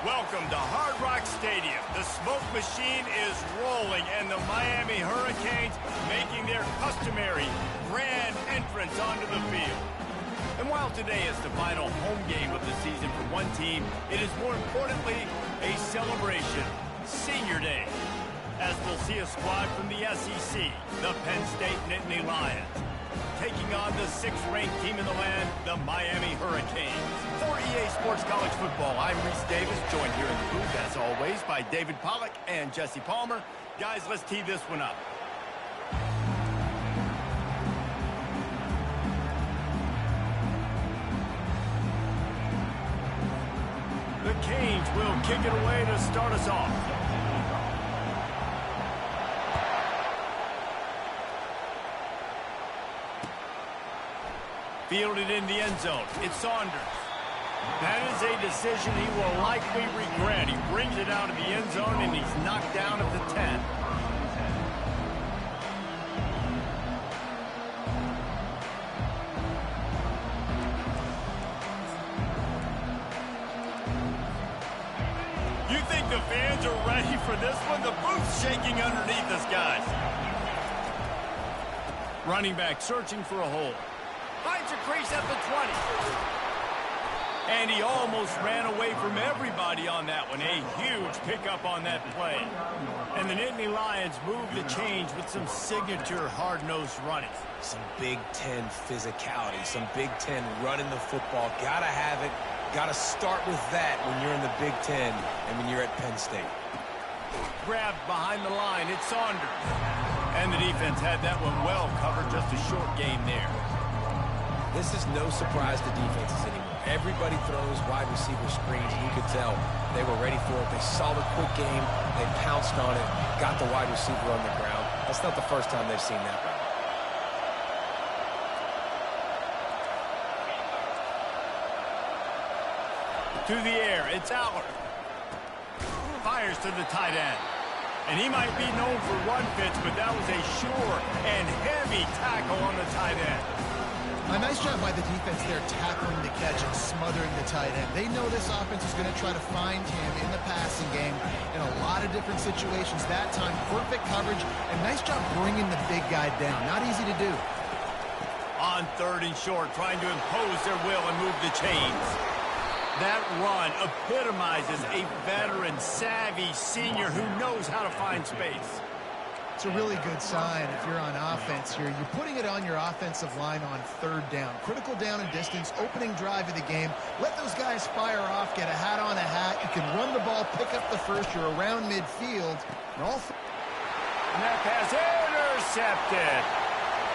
Welcome to Hard Rock Stadium. The smoke machine is rolling, and the Miami Hurricanes making their customary grand entrance onto the field. And while today is the final home game of the season for one team, it is more importantly a celebration, Senior Day, as we'll see a squad from the SEC, the Penn State Nittany Lions, taking on the 6th-ranked team in the land, the Miami Hurricanes. For EA Sports College Football, I'm Reese Davis, joined here in the booth, as always, by David Pollack and Jesse Palmer. Guys, let's tee this one up. The Canes will kick it away to start us off. Fielded in the end zone. It's Saunders. That is a decision he will likely regret. He brings it out of the end zone, and he's knocked down at the 10. You think the fans are ready for this one? The booth's shaking underneath us, guys. Running back searching for a hole. Finds a crease at the 20. And he almost ran away from everybody on that one. A huge pickup on that play. And the Nittany Lions move the change with some signature hard-nosed running. Some Big Ten physicality, some Big Ten running the football. Gotta have it. Gotta start with that when you're in the Big Ten and when you're at Penn State. Grabbed behind the line. It's Saunders. And the defense had that one well covered. Just a short gain there. This is no surprise to defenses anymore. Everybody throws wide receiver screens, and you could tell they were ready for it. They saw the quick game. They pounced on it, got the wide receiver on the ground. That's not the first time they've seen that run. To the air, it's Aller. Fires to the tight end. And he might be known for run fits, but that was a sure and heavy tackle on the tight end. A nice job by the defense there, tackling the catch and smothering the tight end. They know this offense is going to try to find him in the passing game in a lot of different situations. That time, perfect coverage, and nice job bringing the big guy down. Not easy to do. On 3rd and short, trying to impose their will and move the chains. That run epitomizes a veteran, savvy senior who knows how to find space. It's a really good sign if you're on offense here. You're putting it on your offensive line on 3rd down. Critical down and distance, opening drive of the game. Let those guys fire off, get a hat on a hat. You can run the ball, pick up the first. You're around midfield. And that pass intercepted.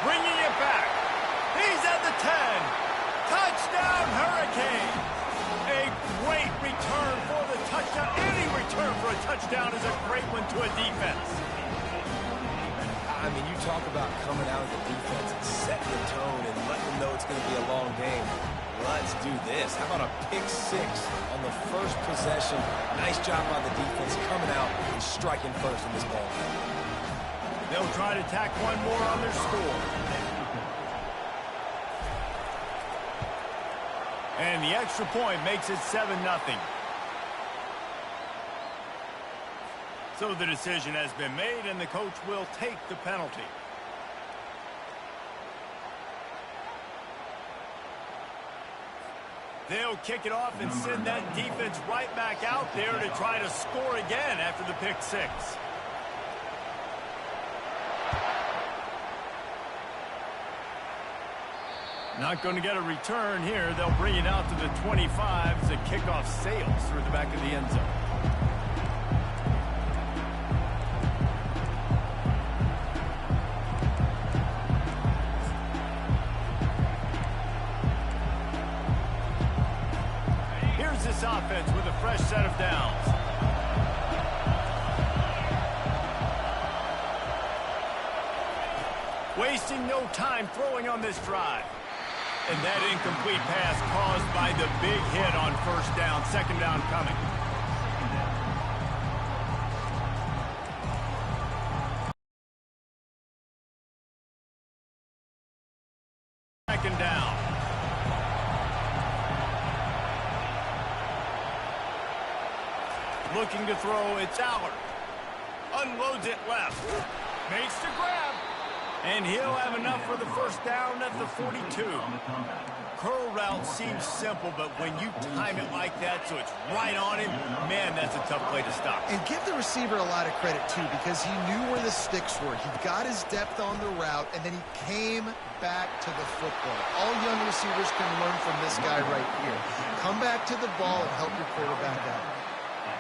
Bringing it back. He's at the 10. Touchdown, Hurricane. A great return for the touchdown. Any return for a touchdown is a great one to a defense. I mean, you talk about coming out of the defense and setting the tone and letting them know it's going to be a long game. Let's do this. How about a pick 6 on the first possession? Nice job by the defense coming out and striking first in this ball game. They'll try to tack one more on their score. And the extra point makes it 7-0. So the decision has been made, and the coach will take the penalty. They'll kick it off and send that defense right back out there to try to score again after the pick 6. Not going to get a return here. They'll bring it out to the 25 as the kickoff sails through the back of the end zone. This offense with a fresh set of downs. Wasting no time throwing on this drive. And that incomplete pass caused by the big hit on 1st down. 2nd down coming. Second down. Looking to throw, it's Allard. Unloads it left. Makes the grab. And he'll have enough for the first down at the 42. Curl route seems simple, but when you time it like that so it's right on him, man, that's a tough play to stop. And give the receiver a lot of credit, too, because he knew where the sticks were. He got his depth on the route, and then he came back to the football. All young receivers can learn from this guy right here. Come back to the ball and help your quarterback out.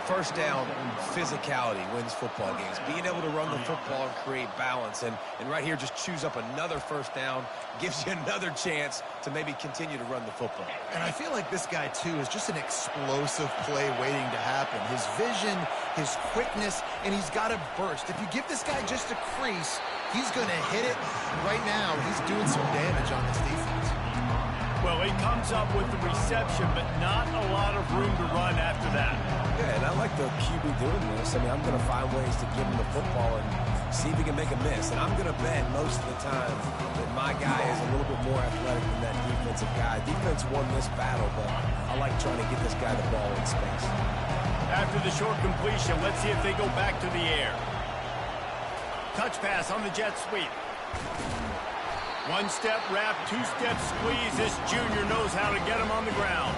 First down, physicality wins football games. Being able to run the football and create balance. And right here, just choose up another first down, gives you another chance to maybe continue to run the football. And I feel like this guy, too, is just an explosive play waiting to happen. His vision, his quickness, and he's got a burst. If you give this guy just a crease, he's going to hit it. Right now, he's doing some damage on this defense. Well, he comes up with the reception, but not a lot of room to run after that. Yeah, and I like the QB doing this. I mean, I'm going to find ways to give him the football and see if he can make a miss. And I'm going to bet most of the time that my guy is a little bit more athletic than that defensive guy. Defense won this battle, but I like trying to get this guy the ball in space. After the short completion, let's see if they go back to the air. Touch pass on the jet sweep. One-step wrap, two-step squeeze. This junior knows how to get him on the ground.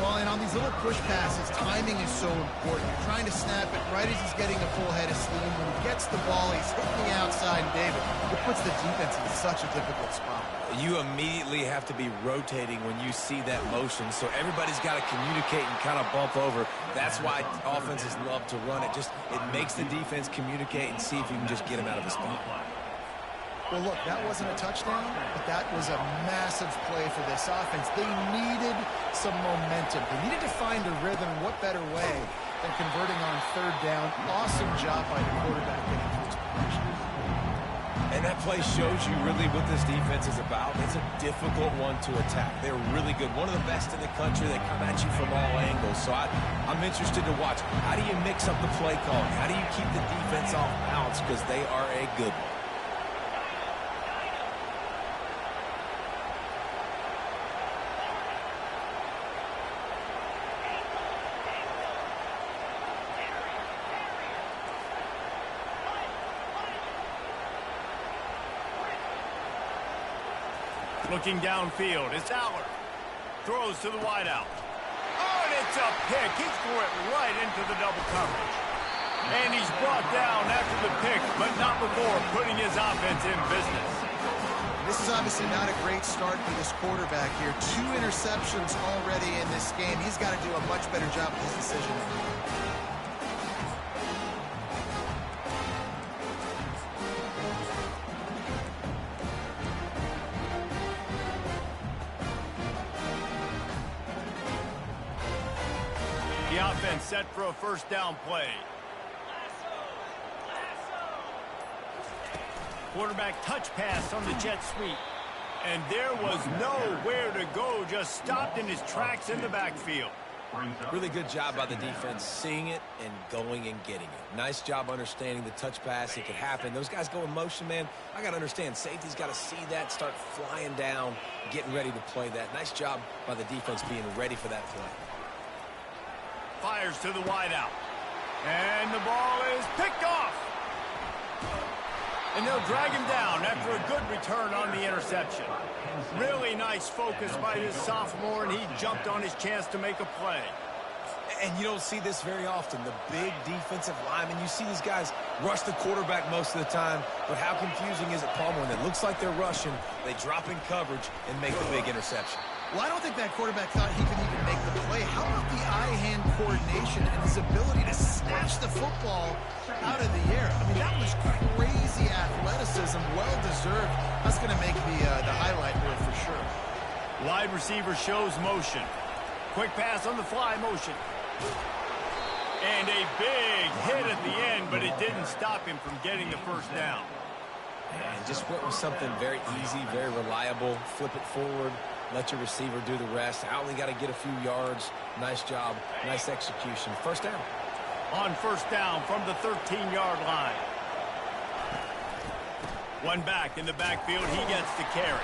Well, and on these little push passes, timing is so important. You're trying to snap it right as he's getting a full head of steam. When he gets the ball, he's hitting the outside, David. It puts the defense in such a difficult spot. You immediately have to be rotating when you see that motion, so everybody's got to communicate and kind of bump over. That's why offenses love to run it. It makes the defense communicate and see if you can just get him out of his spot. Well, look, that wasn't a touchdown, but that was a massive play for this offense. They needed some momentum. They needed to find a rhythm. What better way than converting on third down? Awesome job by the quarterback getting through his progression. And that play shows you really what this defense is about. It's a difficult one to attack. They're really good. One of the best in the country. They come at you from all angles. So I'm interested to watch. How do you mix up the play calling? How do you keep the defense off balance? Because they are a good one. Looking downfield, it's Allard. Throws to the wideout. Oh, and it's a pick. He threw it right into the double coverage. And he's brought down after the pick, but not before putting his offense in business. This is obviously not a great start for this quarterback here. 2 interceptions already in this game. He's got to do a much better job with his decision. The offense set for a first down play. Quarterback touch pass on the jet sweep. And there was nowhere to go, just stopped in his tracks in the backfield. Really good job by the defense seeing it and going and getting it. Nice job understanding the touch pass. It could happen. Those guys go in motion, man. I got to understand, safety's got to see that, start flying down, getting ready to play that. Nice job by the defense being ready for that play. Fires to the wideout. And the ball is picked off. And they'll drag him down after a good return on the interception. Really nice focus by his sophomore, and he jumped on his chance to make a play. And you don't see this very often. The big defensive linemen, you see these guys rush the quarterback most of the time, but how confusing is it, Palmer, when it looks like they're rushing, they drop in coverage and make the big interception. Well, I don't think that quarterback thought he could even make the play. How about the eye-hand coordination and his ability to snatch the football out of the air? I mean, that was crazy athleticism, well-deserved. That's going to make the highlight reel for sure. Wide receiver shows motion. Quick pass on the fly motion. And a big hit at the end, but it didn't stop him from getting the first down. And just went with something very easy, very reliable. Flip it forward. Let your receiver do the rest. I only got to get a few yards. Nice job. Nice execution. First down. On first down from the 13-yard line. One back in the backfield. He gets the carry.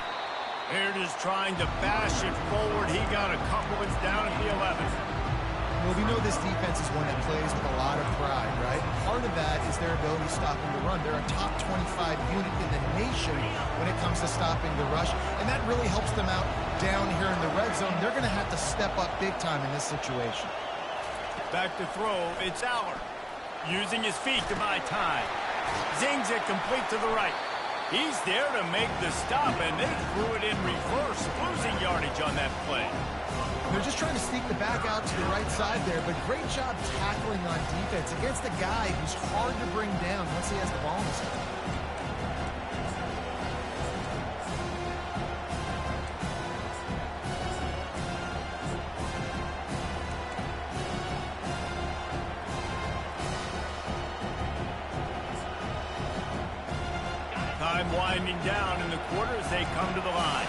Here it is trying to bash it forward. He got a couple. It's down at the 11. Well, we know this defense is one that plays with a lot of pride, right? Part of that is their ability stopping the run. They're a top 25 unit in the nation when it comes to stopping the rush, and that really helps them out down here in the red zone. They're going to have to step up big time in this situation. Back to throw, it's Aller. Using his feet to buy time. Zings it complete to the right. He's there to make the stop, and they threw it in reverse, losing yardage on that play. They're just trying to sneak the back out to the right side there, but great job tackling on defense against a guy who's hard to bring down once he has the ball in his hand. Time winding down in the quarter as they come to the line.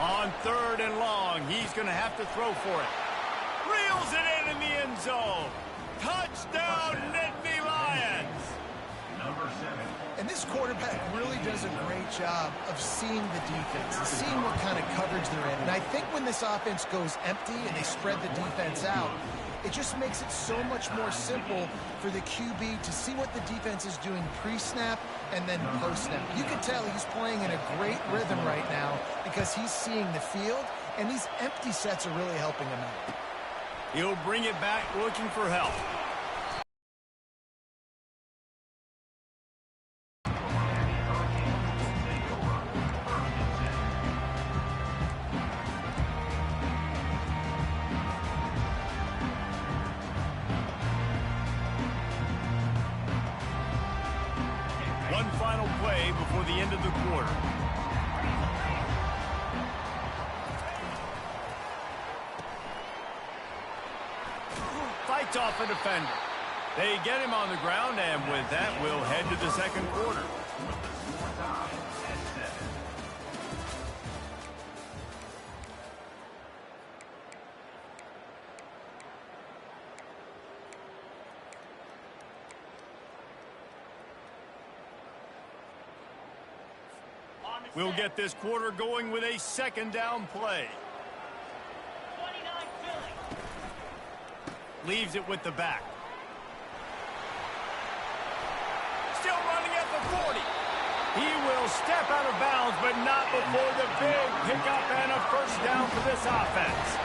On 3rd and long, he's going to have to throw for it. Reels it in the end zone. Touchdown, Nittany Lions. Number 7. And this quarterback really does a great job of seeing the defense and seeing what kind of coverage they're in. And I think when this offense goes empty and they spread the defense out, it just makes it so much more simple for the QB to see what the defense is doing pre-snap and then post-snap. You can tell he's playing in a great rhythm right now because he's seeing the field, and these empty sets are really helping him out. He'll bring it back looking for help. One final play before the end of the quarter. Fights off a defender. They get him on the ground, and with that, we'll head to the second quarter. We'll get this quarter going with a second down play. Leaves it with the back. Still running at the 40. He will step out of bounds, but not before the big pickup and a first down for this offense.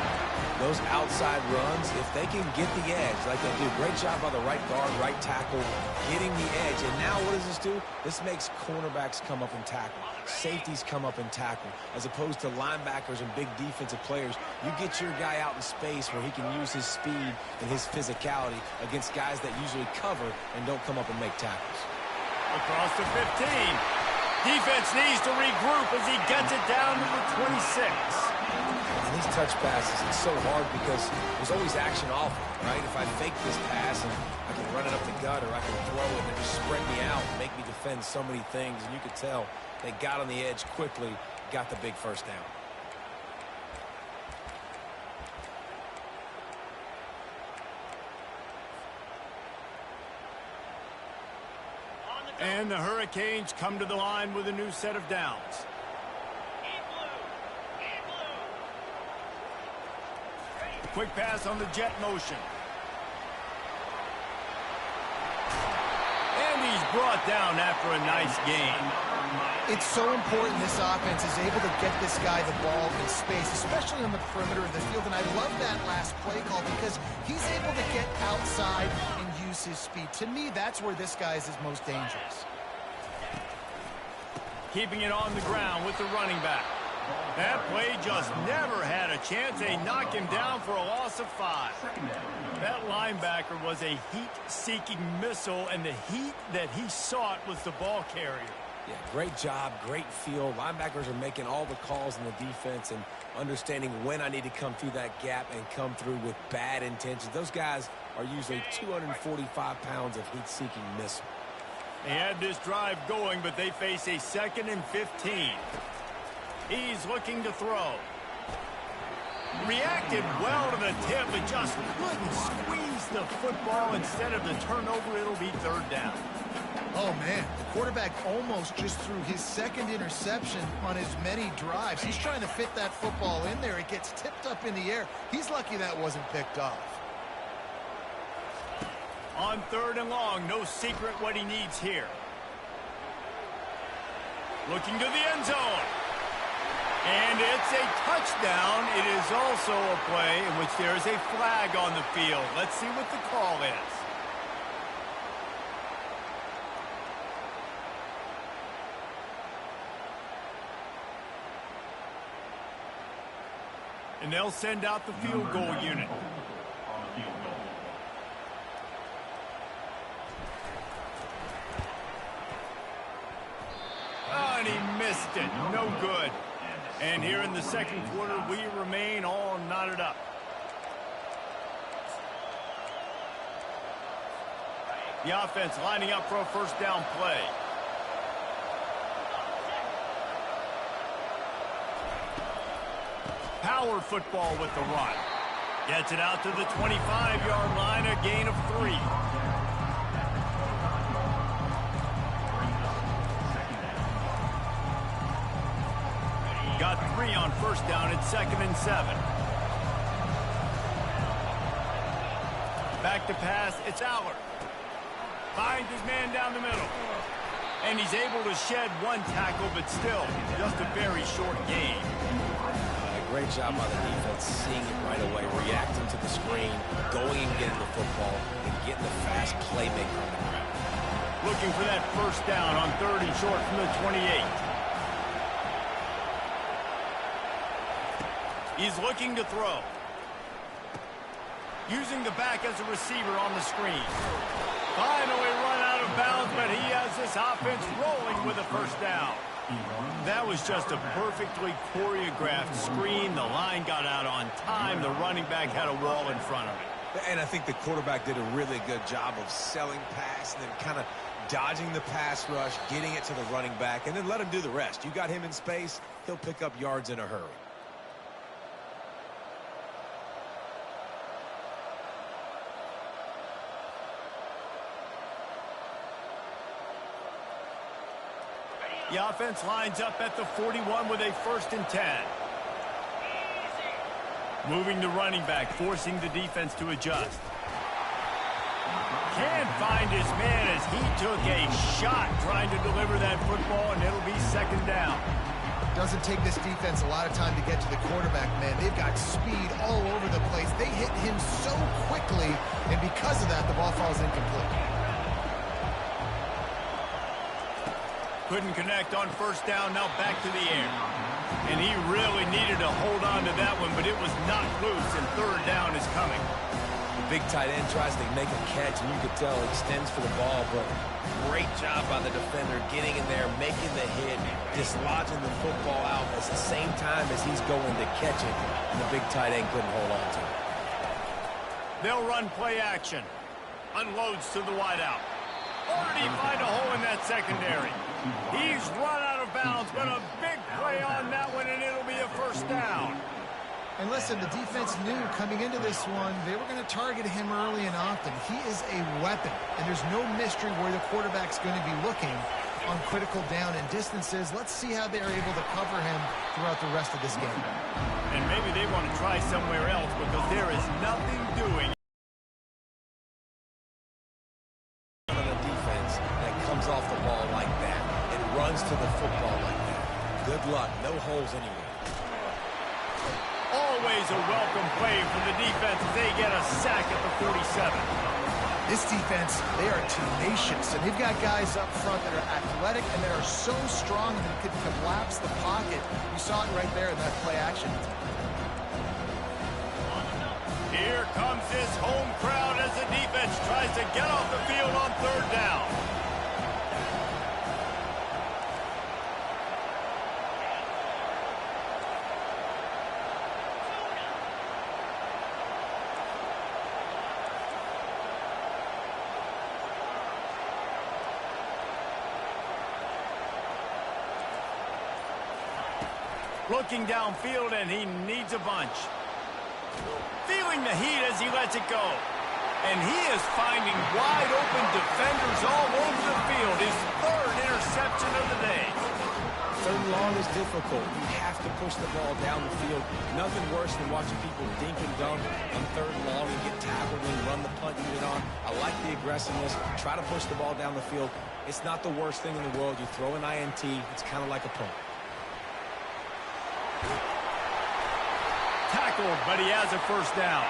Those outside runs, if they can get the edge like they do, great job by the right guard, right tackle, getting the edge. And now what does this do? This makes cornerbacks come up and tackle. Safeties come up and tackle. As opposed to linebackers and big defensive players, you get your guy out in space where he can use his speed and his physicality against guys that usually cover and don't come up and make tackles. Across the 15. Defense needs to regroup as he gets it down to the 26. And these touch passes, it's so hard because there's always action off it, right? If I fake this pass and I can run it up the gut or I can throw it and just spread me out and make me defend so many things. And you could tell they got on the edge quickly, got the big first down. And the Hurricanes come to the line with a new set of downs. Quick pass on the jet motion. And he's brought down after a nice gain. It's so important this offense is able to get this guy the ball in space, especially on the perimeter of the field. And I love that last play call because he's able to get outside and use his speed. To me, that's where this guy is his most dangerous. Keeping it on the ground with the running back. That play just never had a chance. They knock him down for a loss of 5. That linebacker was a heat-seeking missile, and the heat that he sought was the ball carrier. Yeah, great job, great feel. Linebackers are making all the calls in the defense and understanding when I need to come through that gap and come through with bad intentions. Those guys are usually 245 pounds of heat-seeking missile. They had this drive going, but they face a 2nd and 15. He's looking to throw. Reacted well to the tip, but just couldn't squeeze the football. Instead of the turnover, it'll be 3rd down. Oh, man, the quarterback almost just threw his second interception on as many drives. He's trying to fit that football in there. It gets tipped up in the air. He's lucky that wasn't picked off. On 3rd and long, no secret what he needs here. Looking to the end zone. And it's a touchdown. It is also a play in which there is a flag on the field. Let's see what the call is. And they'll send out the field goal unit. Oh, and he missed it. No good. And here in the second quarter, we remain all knotted up. The offense lining up for a first down play. Power football with the run. Gets it out to the 25-yard line, a gain of 3. Got 3 on first down at 2nd and 7. Back to pass, it's Aller. Finds his man down the middle. And he's able to shed 1 tackle, but still, just a very short gain. Great job by the defense, seeing it right away, reacting to the screen, going and getting the football, and getting the fast playmaker on the ground. Looking for that first down on 3rd and short from the 28. He's looking to throw. Using the back as a receiver on the screen. Finally run out of bounds, but he has this offense rolling with a first down. That was just a perfectly choreographed screen. The line got out on time. The running back had a wall in front of it. And I think the quarterback did a really good job of selling pass and then kind of dodging the pass rush, getting it to the running back, and then let him do the rest. You got him in space, he'll pick up yards in a hurry. The offense lines up at the 41 with a 1st and 10. Moving the running back, forcing the defense to adjust. Can't find his man as he took a shot trying to deliver that football, and it'll be 2nd down. Doesn't take this defense a lot of time to get to the quarterback, man. They've got speed all over the place. They hit him so quickly, and because of that, the ball falls incomplete. Couldn't connect on first down, now back to the air. And he really needed to hold on to that one, but it was not loose, and 3rd down is coming. The big tight end tries to make a catch, and you could tell extends for the ball, but great job by the defender getting in there, making the hit, dislodging the football out at the same time as he's going to catch it, and the big tight end couldn't hold on to it. They'll run play action. Unloads to the wideout. Or did he find a hole in that secondary? He's run out of bounds, but a big play on that one, and it'll be a first down. And listen, the defense knew coming into this one, they were going to target him early and often. He is a weapon, and there's no mystery where the quarterback's going to be looking on critical down and distances. Let's see how they're able to cover him throughout the rest of this game. And maybe they want to try somewhere else because there is nothing doing. Off the ball like that and runs to the football like that. Good luck. No holes anywhere. Always a welcome play for the defense as they get a sack at the 47. This defense, they are tenacious, and they've got guys up front that are athletic and that are so strong that it could collapse the pocket. You saw it right there in that play action. Here comes his home crowd as the defense tries to get off the field on 3rd down. Looking downfield, and he needs a bunch. Feeling the heat as he lets it go. And he is finding wide open defenders all over the field. His third interception of the day. Third and long is difficult. You have to push the ball down the field. Nothing worse than watching people dink and dunk on third and long and get tackled and run the punt unit on. I like the aggressiveness. Try to push the ball down the field. It's not the worst thing in the world. You throw an INT. It's kind of like a punt. Tackled, but he has a first down.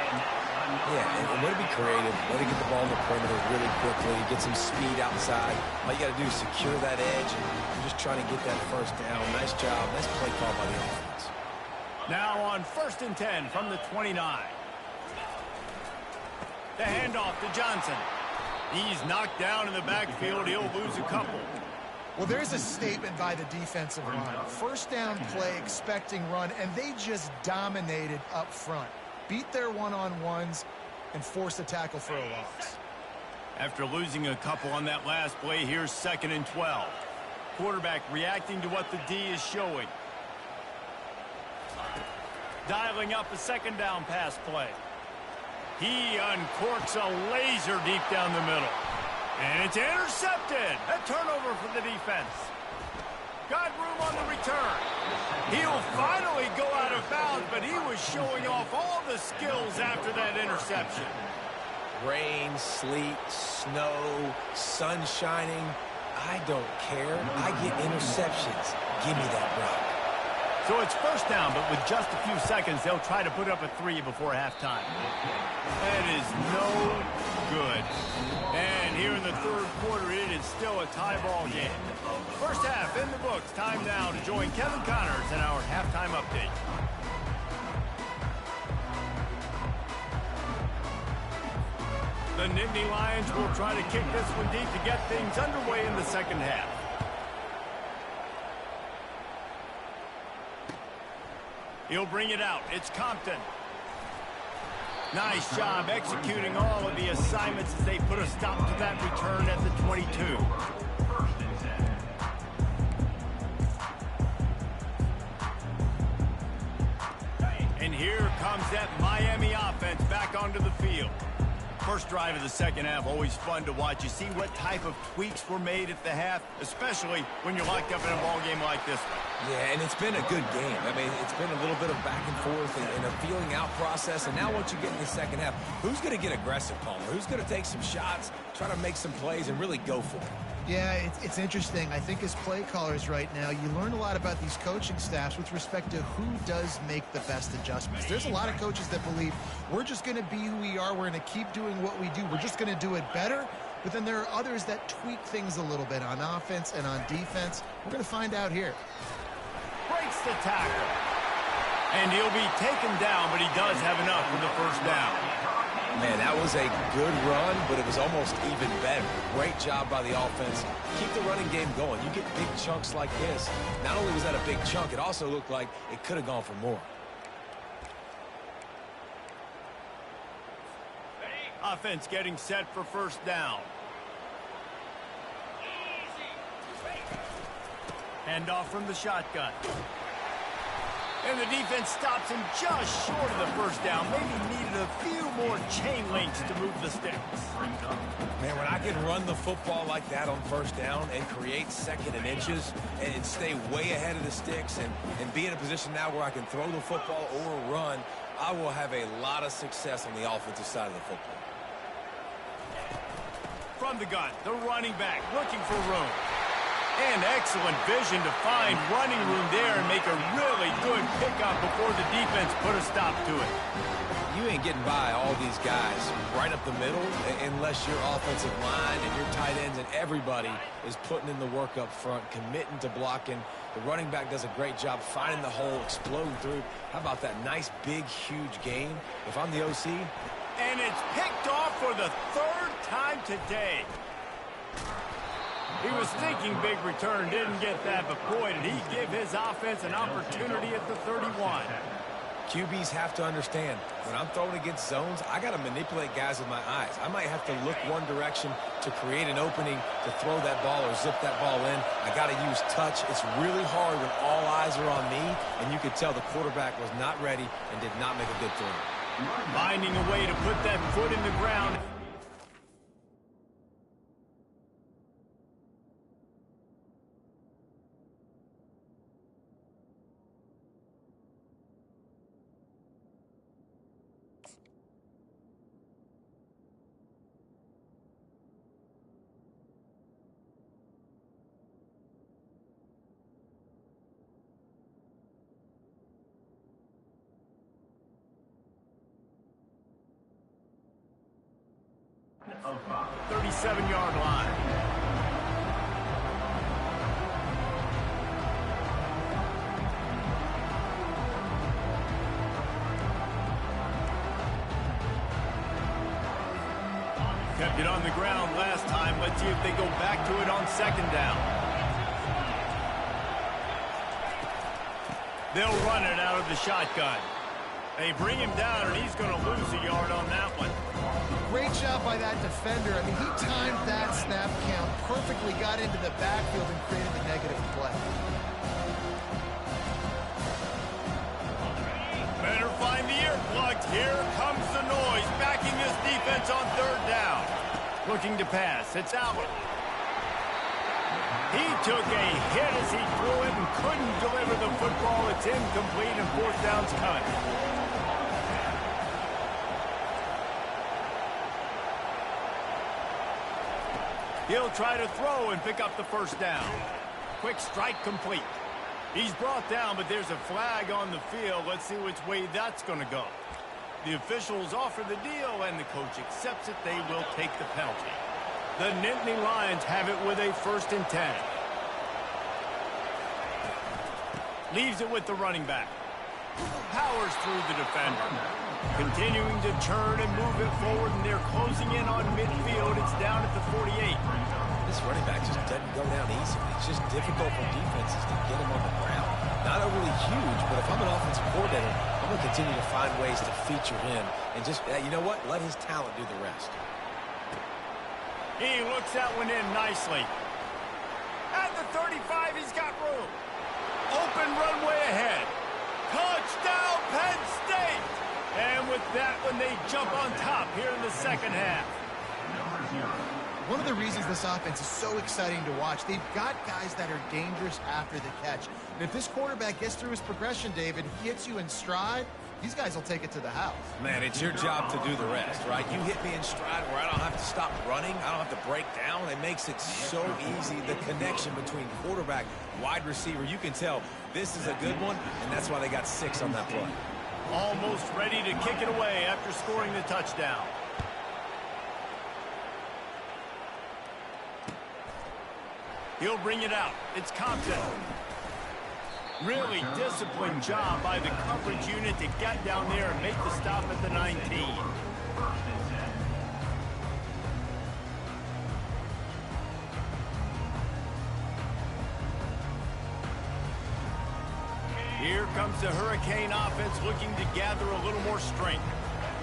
Yeah, and way to be creative, way to get the ball in the perimeter really quickly, get some speed outside. All you got to do is secure that edge, and you're just trying to get that first down. Nice job. Nice play call by the offense. Now on 1st and 10 from the 29. The handoff to Johnson. He's knocked down in the backfield. He'll lose a couple. Well, there's a statement by the defensive line. First down play, expecting run, and they just dominated up front. Beat their one-on-ones and force a tackle for a loss. After losing a couple on that last play, here's 2nd and 12. Quarterback reacting to what the D is showing. Dialing up a 2nd down pass play. He uncorks a laser deep down the middle. And it's intercepted. A turnover for the defense. Got room on the return. He'll finally go out of bounds, but he was showing off all the skills after that interception. Rain, sleet, snow, sun shining. I don't care. I get interceptions. Give me that rock. So it's first down, but with just a few seconds, they'll try to put up a 3 before halftime. That is no good. And here in the third quarter, it is still a tie ball game. First half in the books. Time now to join Kevin Connors in our halftime update. The Nittany Lions will try to kick this one deep to get things underway in the second half. He'll bring it out. It's Compton. Nice job executing all of the assignments as they put a stop to that return at the 22. And here comes that Miami offense back onto the field. First drive of the second half, always fun to watch. You see what type of tweaks were made at the half, especially when you're locked up in a ball game like this one. Yeah, and it's been a good game. I mean, it's been a little bit of back and forth and a feeling out process. And now once you get in the second half, who's going to get aggressive, Palmer? Who's going to take some shots, try to make some plays, and really go for it? Yeah, it's interesting. I think as play callers right now, you learn a lot about these coaching staffs with respect to who does make the best adjustments. There's a lot of coaches that believe we're just going to be who we are. We're going to keep doing what we do. We're just going to do it better. But then there are others that tweak things a little bit on offense and on defense. We're going to find out here. Breaks the tackle. And he'll be taken down, but he does have enough for the first down. Man, that was a good run, but it was almost even better. Great job by the offense. Keep the running game going. You get big chunks like this. Not only was that a big chunk, it also looked like it could have gone for more. Offense getting set for first down. Handoff from the shotgun. And the defense stops him just short of the first down. Maybe needed a few more chain links to move the sticks. Man, when I can run the football like that on first down and create 2nd and inches and stay way ahead of the sticks and be in a position now where I can throw the football or run, I will have a lot of success on the offensive side of the football. From the gun, the running back looking for room. And excellent vision to find running room there and make a really good pickup before the defense put a stop to it. You ain't getting by all these guys right up the middle unless your offensive line and your tight ends and everybody is putting in the work up front, committing to blocking. The running back does a great job finding the hole, exploding through. How about that nice, big, huge gain? If I'm the OC. And it's picked off for the 3rd time today. He was thinking big return, didn't get that, but boy, did he give his offense an opportunity at the 31. QBs have to understand, when I'm throwing against zones, I got to manipulate guys with my eyes. I might have to look one direction to create an opening to throw that ball or zip that ball in. I got to use touch. It's really hard when all eyes are on me, and you could tell the quarterback was not ready and did not make a good throw. Finding a way to put that foot in the ground. 37-yard line. Kept it on the ground last time. Let's see if they go back to it on second down. They'll run it out of the shotgun. They bring him down, and he's going to lose a yard on that one. Great job by that defender. I mean, he timed that snap count perfectly, got into the backfield, and created the negative play. Better find the earplugs. Here comes the noise, backing this defense on third down. Looking to pass. It's Allen. He took a hit as he threw it and couldn't deliver the football. It's incomplete, and fourth down's coming. He'll try to throw and pick up the first down. Quick strike complete. He's brought down, but there's a flag on the field. Let's see which way that's going to go. The officials offer the deal, and the coach accepts it. They will take the penalty. The Nittany Lions have it with a 1st and 10. Leaves it with the running back. Powers through the defender. Continuing to turn and move it forward, and they're closing in on midfield. It's down at the 48. This running back just doesn't go down easily. It's just difficult for defenses to get him on the ground. Not overly huge, but if I'm an offensive coordinator, I'm going to continue to find ways to feature him and just, you know what, let his talent do the rest. He looks that one in nicely. At the 35, he's got room. Open runway ahead. Touchdown, Penn State! And with that one, they jump on top here in the second half. One of the reasons this offense is so exciting to watch, they've got guys that are dangerous after the catch. And if this quarterback gets through his progression, David, he hits you in stride, these guys will take it to the house. Man, it's your job to do the rest, right? You hit me in stride where I don't have to stop running. I don't have to break down. It makes it so easy. The connection between quarterback, wide receiver, you can tell this is a good one, and that's why they got 6 on that play. Almost ready to kick it away after scoring the touchdown. He'll bring it out. It's Compton. Really disciplined job by the coverage unit to get down there and make the stop at the 19. Here comes the Hurricane offense looking to gather a little more strength.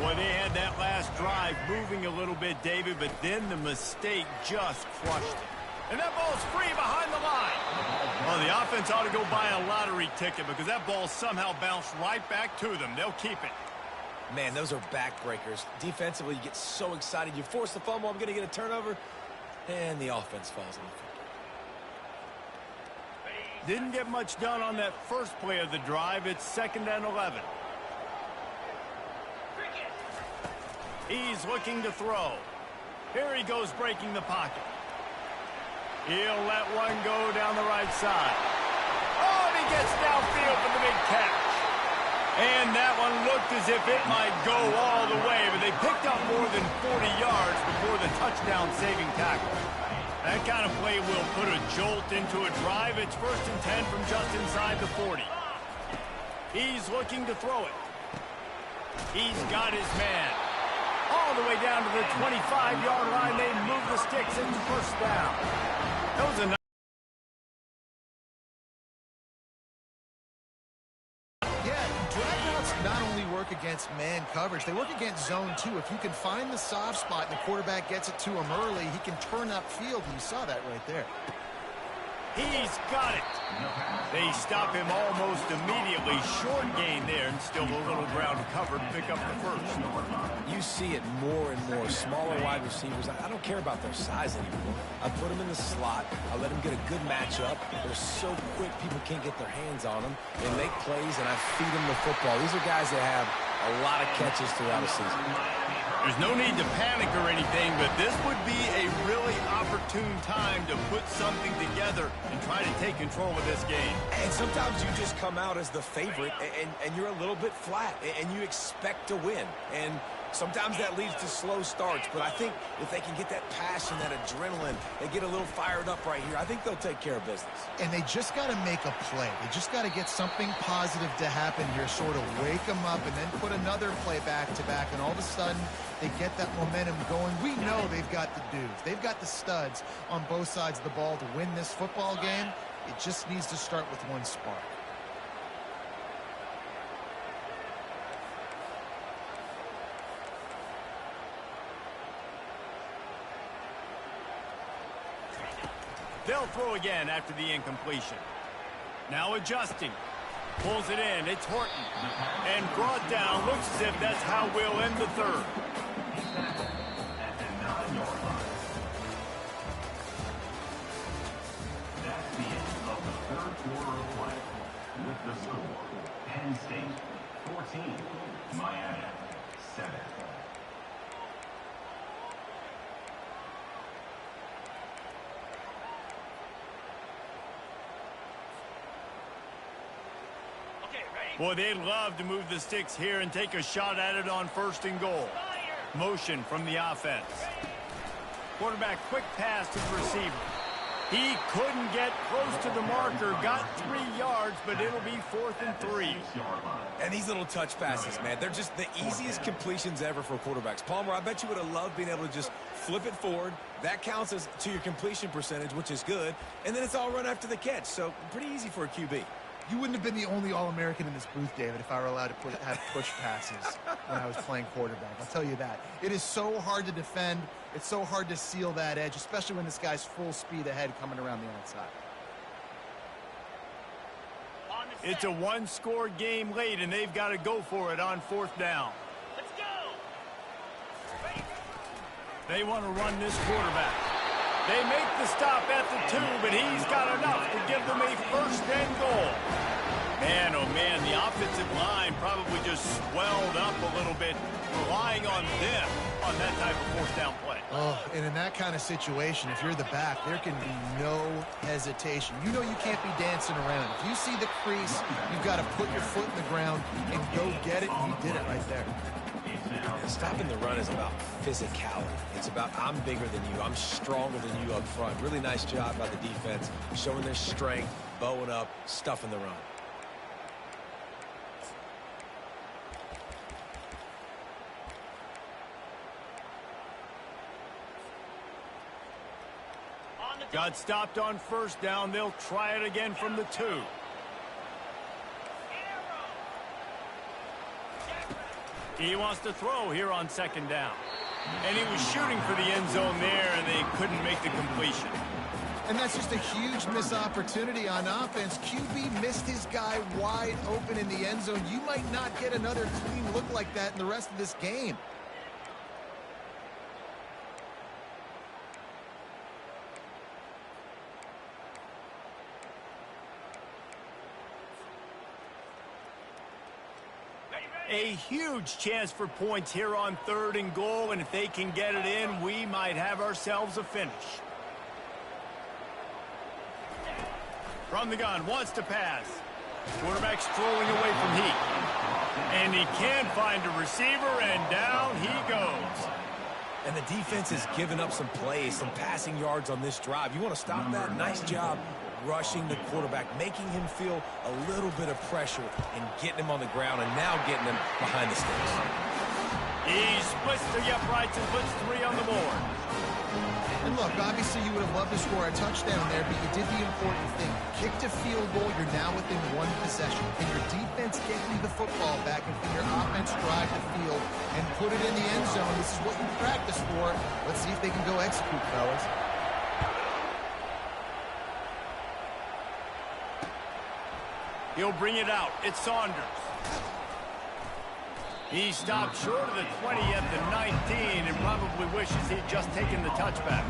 Boy, they had that last drive moving a little bit, David, but then the mistake just crushed it. And that ball's free behind the line. Well, the offense ought to go buy a lottery ticket because that ball somehow bounced right back to them. They'll keep it. Man, those are backbreakers. Defensively, you get so excited. You force the fumble, I'm going to get a turnover, and the offense falls on the field. Didn't get much done on that first play of the drive. It's 2nd and 11. He's looking to throw. Here he goes breaking the pocket. He'll let one go down the right side. Oh, and he gets downfield for the big catch. And that one looked as if it might go all the way, but they picked up more than 40 yards before the touchdown-saving tackle. That kind of play will put a jolt into a drive. It's 1st and 10 from just inside the 40. He's looking to throw it. He's got his man. All the way down to the 25-yard line. They move the sticks into 1st down. That was a nice. Yeah, drag routes not only work against man coverage, they work against zone too. If you can find the soft spot and the quarterback gets it to him early, he can turn upfield, and you saw that right there. He's got it. They stop him almost immediately. Short gain there, and still a little ground covered. Pick up the first. You see it more and more. Smaller wide receivers. I don't care about their size anymore. I put them in the slot. I let them get a good matchup. They're so quick, people can't get their hands on them. They make plays, and I feed them the football. These are guys that have a lot of catches throughout a season. There's no need to panic or anything, but this would be a really opportune time to put something together and try to take control of this game. And sometimes you just come out as the favorite, and you're a little bit flat, and you expect to win. And Sometimes that leads to slow starts, but I think if they can get that passion, that adrenaline, they get a little fired up right here, I think they'll take care of business. And they just got to make a play. They just got to get something positive to happen here, sort of wake them up, and then put another play back-to-back, and all of a sudden they get that momentum going. We know they've got the dudes. They've got the studs on both sides of the ball to win this football game. It just needs to start with one spark. They'll throw again after the incompletion. Now adjusting. Pulls it in. It's Horton. And brought down. Looks as if that's how we'll end the third. That's the end of the third quarter of play. With the score, Penn State 14, Miami 7. Boy, they'd love to move the sticks here and take a shot at it on 1st and goal. Motion from the offense. Quarterback, quick pass to the receiver. He couldn't get close to the marker. Got 3 yards, but it'll be 4th and 3. And these little touch passes, man, they're just the easiest completions ever for quarterbacks. Palmer, I bet you would have loved being able to just flip it forward. That counts as to your completion percentage, which is good. And then it's all run after the catch. So pretty easy for a QB. You wouldn't have been the only All-American in this booth, David, if I were allowed to have push passes when I was playing quarterback. I'll tell you that. It is so hard to defend. It's so hard to seal that edge, especially when this guy's full speed ahead coming around the outside. It's a one-score game late, and they've got to go for it on 4th down. Let's go. They want to run this quarterback. They make the stop at the 2, but he's got enough to give them a 1st and goal. Man, oh man, the offensive line probably just swelled up a little bit, relying on them on that type of 4th down play. Oh, and in that kind of situation, if you're the back, there can be no hesitation. You know you can't be dancing around. If you see the crease, you've got to put your foot in the ground and go get it, and he did it right there. Stopping the run is about physicality. It's about I'm bigger than you. I'm stronger than you up front. Really nice job by the defense, showing their strength, bowing up, stuffing the run. Got stopped on 1st down. They'll try it again from the 2. He wants to throw here on 2nd down. And he was shooting for the end zone there, and they couldn't make the completion. And that's just a huge missed opportunity on offense. QB missed his guy wide open in the end zone. You might not get another clean look like that in the rest of this game. A huge chance for points here on 3rd and goal, and if they can get it in, we might have ourselves a finish. From the gun, wants to pass. Quarterback's throwing away from Heat. And he can find a receiver, and down he goes. And the defense has given up some plays, some passing yards on this drive. You want to stop that? Nice job rushing the quarterback, making him feel a little bit of pressure and getting him on the ground and now getting him behind the sticks. He splits the uprights and puts 3 on the board. And look, obviously you would have loved to score a touchdown there, but you did the important thing. Kicked a field goal, you're now within 1 possession. Can your defense get you the football back, and can your offense drive the field and put it in the end zone? This is what you practice for. Let's see if they can go execute, fellas. He'll bring it out. It's Saunders. He stopped short of the 20 at the 19 and probably wishes he'd just taken the touchback.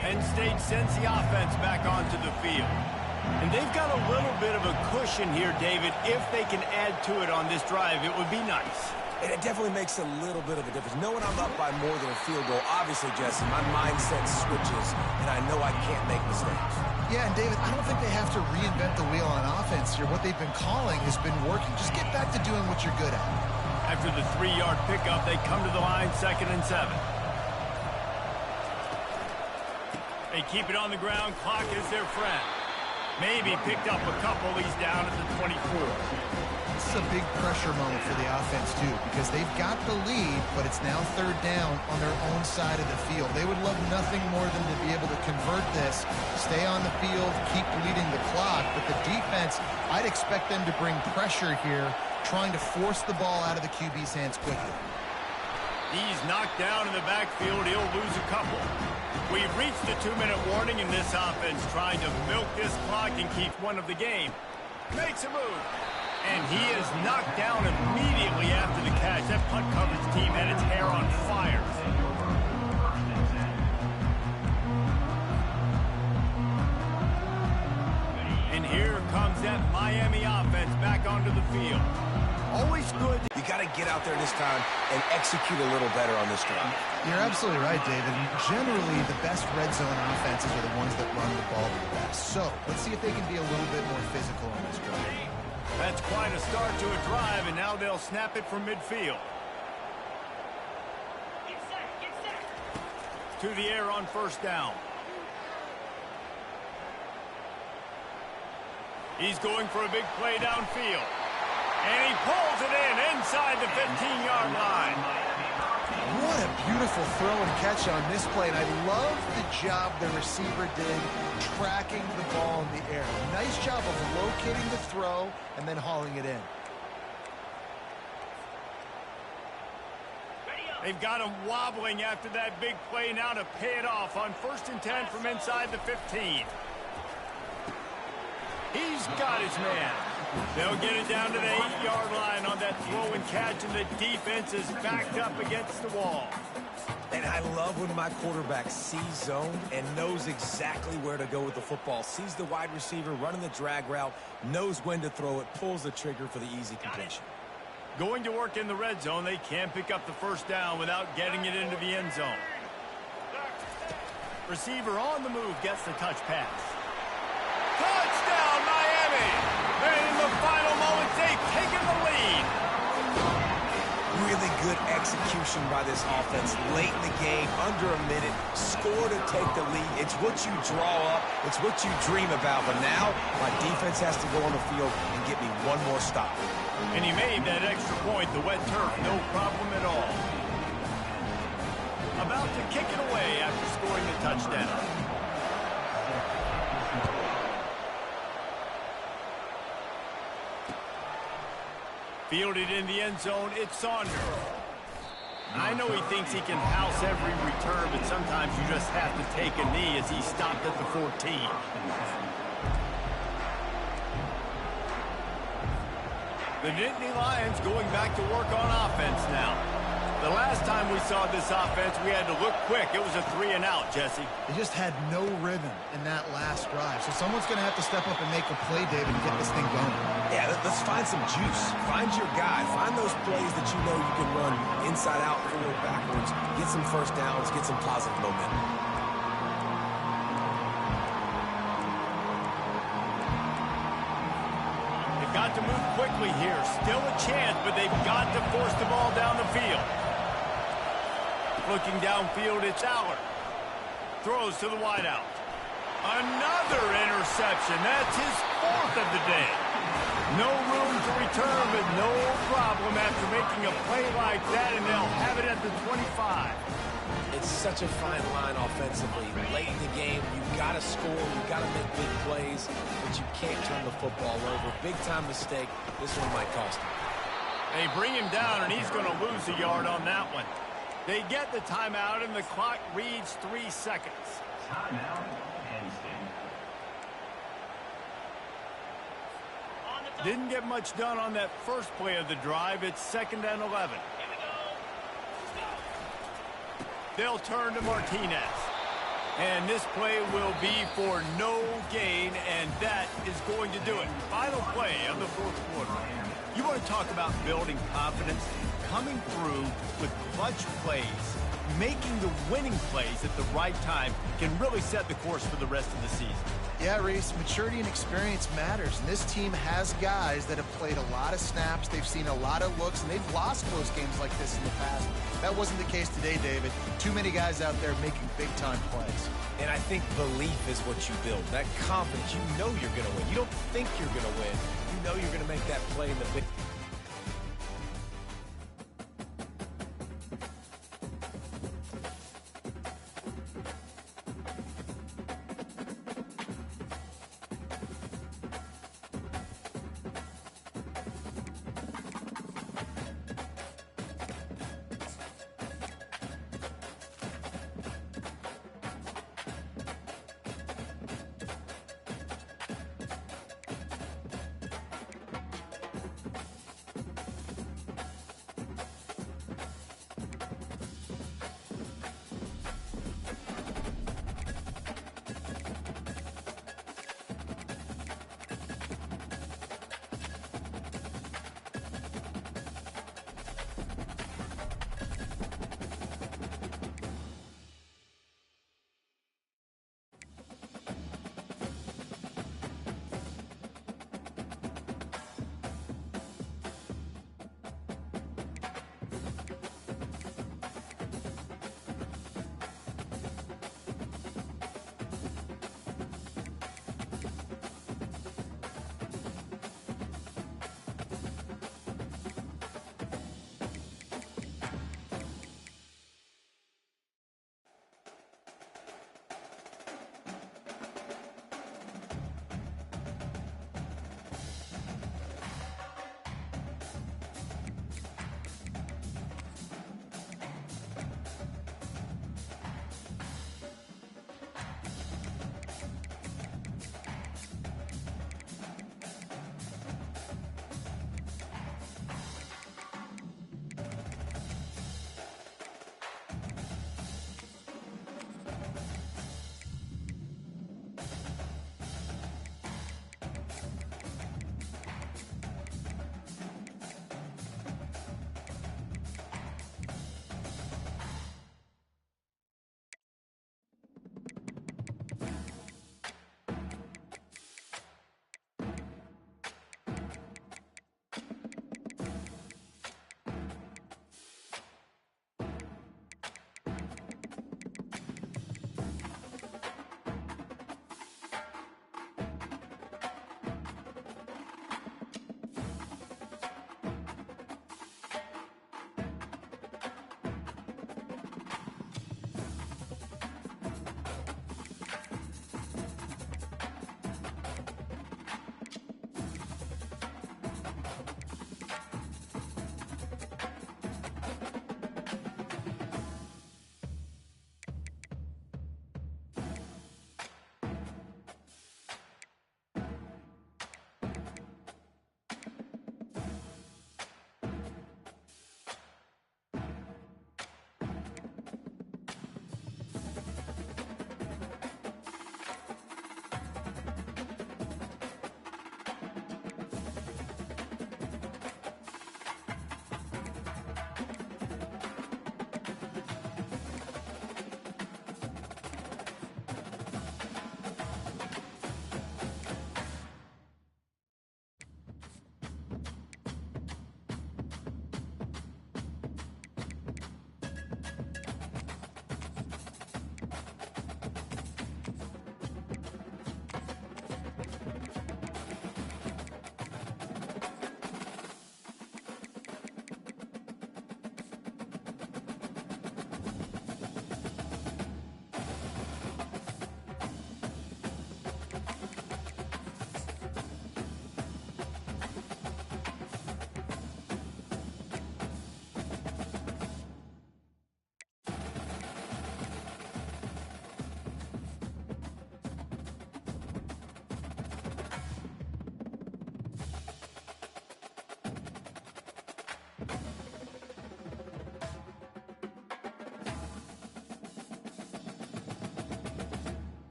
Penn State sends the offense back onto the field. And they've got a little bit of a cushion here, David. If they can add to it on this drive, it would be nice. And it definitely makes a little bit of a difference. Knowing I'm up by more than a field goal, obviously, Jesse, my mindset switches, and I know I can't make mistakes. Yeah, and David, I don't think they have to reinvent the wheel on offense here. What they've been calling has been working. Just get back to doing what you're good at. After the 3-yard pickup, they come to the line, 2nd and 7. They keep it on the ground. Clock is their friend. Maybe picked up a couple. He's down at the 24. This is a big pressure moment for the offense, too, because they've got the lead, but it's now 3rd down on their own side of the field. They would love nothing more than to be able to convert this, stay on the field, keep leading the clock. But the defense, I'd expect them to bring pressure here, trying to force the ball out of the QB's hands quickly. He's knocked down in the backfield. He'll lose a couple. We've reached the 2-minute warning, and this offense trying to milk this clock and keep one of the game. Makes a move. And he is knocked down immediately after the catch. That punt coverage team had its hair on fire. And here comes that Miami offense back onto the field. Always good. You got to get out there this time and execute a little better on this drive. You're absolutely right, David. Generally, the best red zone offenses are the ones that run the ball the best. So let's see if they can be a little bit more physical on this drive. That's quite a start to a drive, and now they'll snap it from midfield. Get set. To the air on 1st down. He's going for a big play downfield. And he pulls it in inside the 15-yard line. What a beautiful throw and catch on this play. And I love the job the receiver did tracking the ball in the air. Nice job of locating the throw and then hauling it in. They've got him wobbling after that big play now to pay it off on 1st and 10 from inside the 15. He's got his man. They'll get it down to the 8-yard line on that throw and catch, and the defense is backed up against the wall. And I love when my quarterback sees zone and knows exactly where to go with the football. Sees the wide receiver running the drag route, knows when to throw it, pulls the trigger for the easy completion. Going to work in the red zone, they can't pick up the 1st down without getting it into the end zone. Receiver on the move gets the touch pass. Touchdown, Miami! And in the final moments, they've taken the lead. Really good execution by this offense. Late in the game, under a minute, score to take the lead. It's what you draw up. It's what you dream about. But now, my defense has to go on the field and get me one more stop. And he made that extra point, the wet turf, no problem at all. About to kick it away after scoring the touchdown. Fielded in the end zone, it's Saunders. I know he thinks he can house every return, but sometimes you just have to take a knee as he stopped at the 14. The Nittany Lions going back to work on offense now. The last time we saw this offense, we had to look quick. It was a 3-and-out, Jesse. They just had no rhythm in that last drive. So someone's going to have to step up and make a play, David, and get this thing going. Yeah, let's find some juice. Find your guy. Find those plays that you know you can run inside out, forward, backwards. Get some 1st downs. Get some positive momentum. They've got to move quickly here. Still a chance, but they've got to force the ball down the field. Looking downfield, it's Aller. Throws to the wideout. Another interception. That's his 4th of the day. No room to return, but no problem after making a play like that, and they'll have it at the 25. It's such a fine line offensively. Late in the game, you've got to score, you've got to make big plays, but you can't turn the football over. Big-time mistake. This one might cost him. They bring him down, and he's going to lose a yard on that one. They get the timeout, and the clock reads 3 seconds. Timeout, Penn State. Didn't get much done on that first play of the drive. It's 2nd and 11. They'll turn to Martinez. And this play will be for no gain, and that is going to do it. Final play of the 4th quarter. You want to talk about building confidence? coming through with clutch plays, making the winning plays at the right time can really set the course for the rest of the season. Yeah, Reese, maturity and experience matters, and this team has guys that have played a lot of snaps, they've seen a lot of looks, and they've lost close games like this in the past. That wasn't the case today, David. Too many guys out there making big-time plays. And I think belief is what you build. That confidence, you know you're going to win. You don't think you're going to win. You know you're going to make that play in the big...